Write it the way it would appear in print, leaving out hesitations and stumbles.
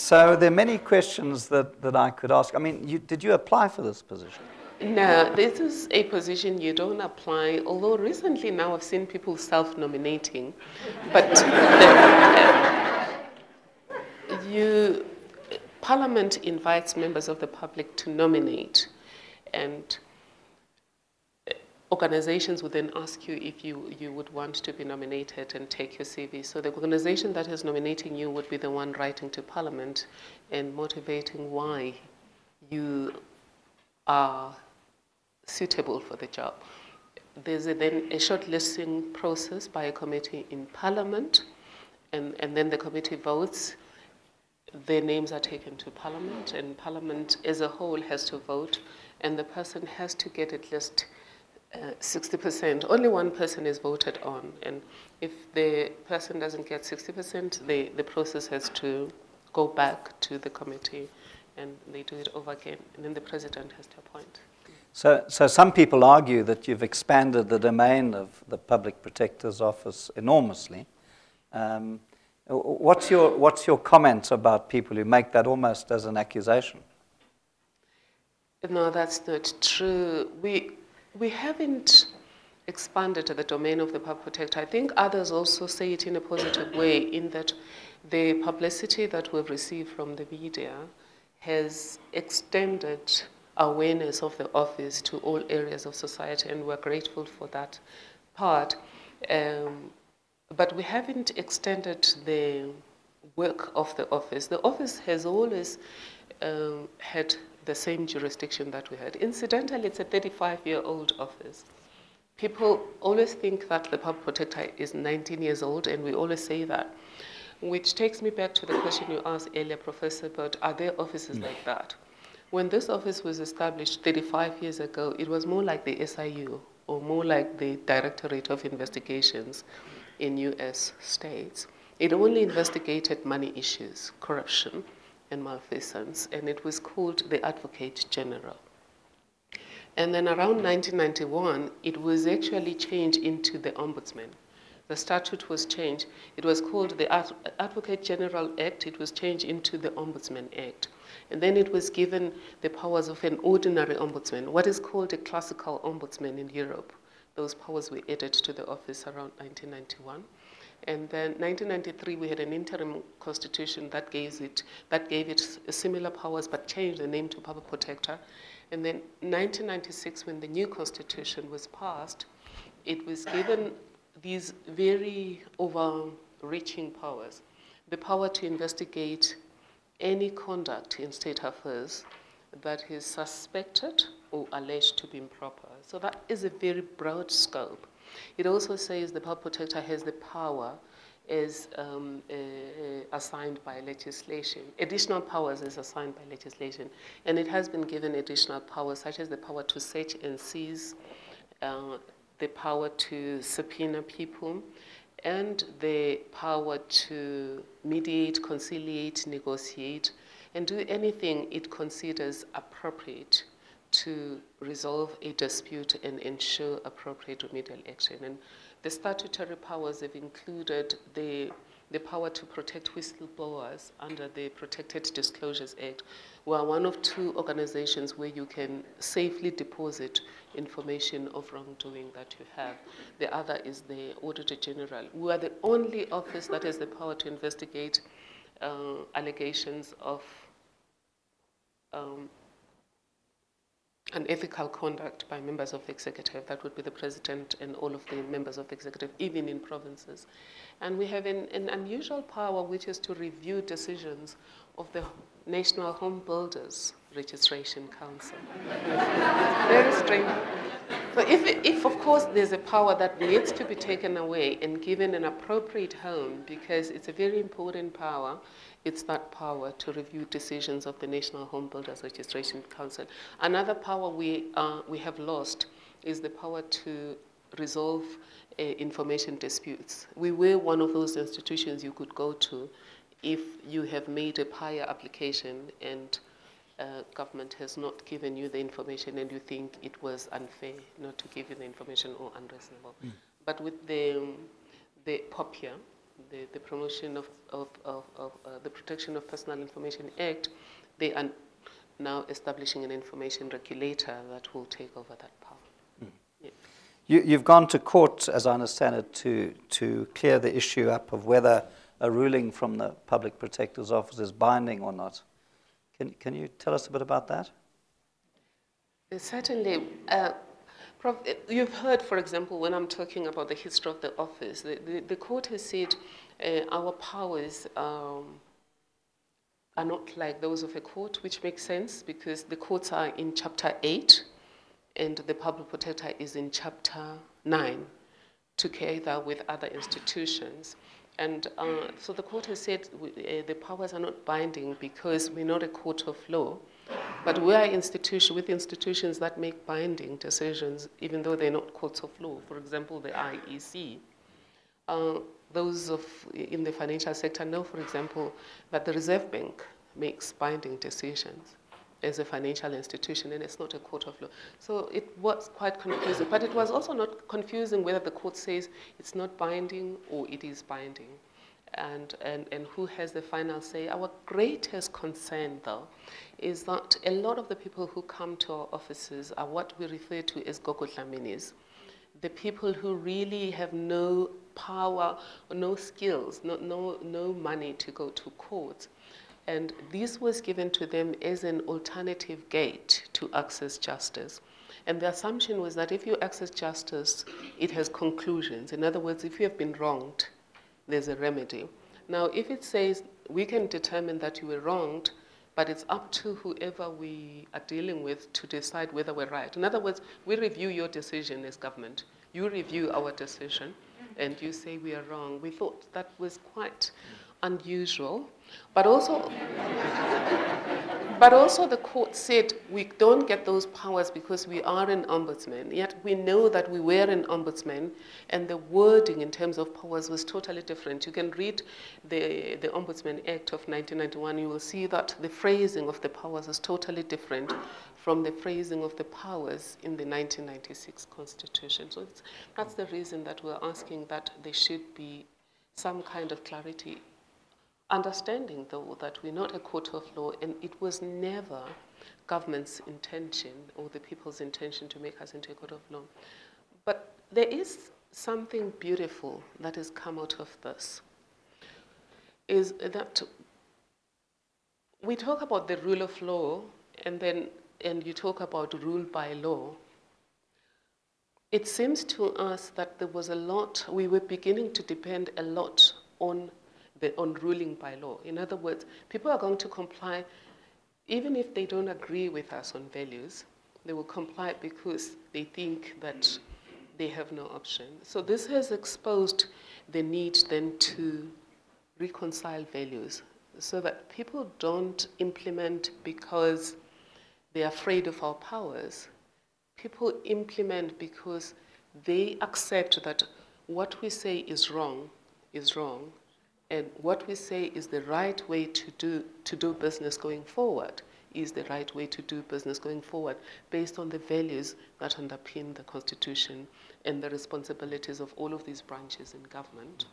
So there are many questions that I could ask. I mean, did you apply for this position? No, this is a position you don't apply, although recently now I've seen people self-nominating, but Parliament invites members of the public to nominate, and organizations would then ask you if you would want to be nominated and take your CV. So the organization that is nominating you would be the one writing to Parliament and motivating why you are suitable for the job. There's then a shortlisting process by a committee in Parliament, and then the committee votes. Their names are taken to Parliament, and Parliament as a whole has to vote, and the person has to get at least 60%. Only one person is voted on, and if the person doesn't get 60%, the process has to go back to the committee, and they do it over again, and then the president has to appoint. So some people argue that you've expanded the domain of the Public Protector's Office enormously. What's your comment about people who make that almost as an accusation? No, that's not true. We haven't expanded the domain of the Public Protector. I think others also say it in a positive way, in that the publicity that we've received from the media has extended awareness of the office to all areas of society, and we're grateful for that part. But we haven't extended the work of the office. The office has always had the same jurisdiction that we had. Incidentally, it's a 35-year-old office. People always think that the Public Protector is 19 years old, and we always say that, which takes me back to the question you asked earlier, Professor, about are there offices like that? When this office was established 35 years ago, it was more like the SIU, or more like the Directorate of Investigations in US states. It only investigated money issues, corruption, and malfeasance, and it was called the Advocate General. And then around 1991, it was actually changed into the Ombudsman. The statute was changed. It was called the Advocate General Act. It was changed into the Ombudsman Act. And then it was given the powers of an ordinary ombudsman, what is called a classical ombudsman in Europe. Those powers were added to the office around 1991. And then 1993, we had an interim constitution that gave it similar powers, but changed the name to Public Protector. And then 1996, when the new constitution was passed, it was given these very overreaching powers. The power to investigate any conduct in state affairs that is suspected or alleged to be improper. So that is a very broad scope. It also says the Public Protector has the power as assigned by legislation. Additional powers is assigned by legislation. And it has been given additional powers, such as the power to search and seize, the power to subpoena people, and the power to mediate, conciliate, negotiate, and do anything it considers appropriate to resolve a dispute and ensure appropriate remedial action. And the statutory powers have included the power to protect whistleblowers under the Protected Disclosures Act. We are one of 2 organizations where you can safely deposit information of wrongdoing that you have. The other is the Auditor General. We are the only office that has the power to investigate allegations of unethical conduct by members of the executive. That would be the president and all of the members of the executive, even in provinces. And we have an unusual power, which is to review decisions of the National Home Builders Registration Council. Very strange. So if, of course, there's a power that needs to be taken away and given an appropriate home, because it's a very important power, it's that power to review decisions of the National Home Builders Registration Council. Another power we have lost is the power to resolve information disputes. We were one of those institutions you could go to if you have made a prior application and government has not given you the information and you think it was unfair not to give you the information or unreasonable. But with the POPIA, the promotion of the Protection of Personal Information Act, they are now establishing an information regulator that will take over that power. Yeah. You've gone to court, as I understand it, to clear the issue up of whether a ruling from the Public Protector's Office is binding or not. Can you tell us a bit about that? Certainly. You've heard, for example, when I'm talking about the history of the office, the court has said our powers are not like those of a court, which makes sense because the courts are in Chapter 8 and the Public Protector is in Chapter 9, together with other institutions. And so the court has said the powers are not binding because we're not a court of law, but we are with institutions that make binding decisions, even though they're not courts of law. For example, the IEC. Those in the financial sector know, for example, that the Reserve Bank makes binding decisions as a financial institution, and it's not a court of law. So it was quite confusing, but it was also not confusing whether the court says it's not binding or it is binding, and who has the final say. Our greatest concern, though, is that a lot of the people who come to our offices are what we refer to as gogodlaminis, the people who really have no power, no skills, no money to go to court. And this was given to them as an alternative gate to access justice. And the assumption was that if you access justice, it has conclusions. In other words, if you have been wronged, there's a remedy. Now, if it says we can determine that you were wronged, but it's up to whoever we are dealing with to decide whether we're right. In other words, we review your decision as government. You review our decision, and you say we are wrong. We thought that was quite unusual, but also the court said we don't get those powers because we are an ombudsman, yet we know that we were an ombudsman, and the wording in terms of powers was totally different. You can read the Ombudsman Act of 1991, you will see that the phrasing of the powers is totally different from the phrasing of the powers in the 1996 Constitution. So that's the reason that we're asking that there should be some kind of clarity. Understanding, though, that we're not a court of law, and it was never government's intention or the people's intention to make us into a court of law. But there is something beautiful that has come out of this, is that we talk about the rule of law, and you talk about rule by law. It seems to us that there was a lot, we were beginning to depend a lot on ruling by law. In other words, people are going to comply even if they don't agree with us on values. They will comply because they think that they have no option. So this has exposed the need then to reconcile values so that people don't implement because they're afraid of our powers. People implement because they accept that what we say is wrong, and what we say is the right way to do business going forward is the right way to do business going forward based on the values that underpin the Constitution and the responsibilities of all of these branches in government.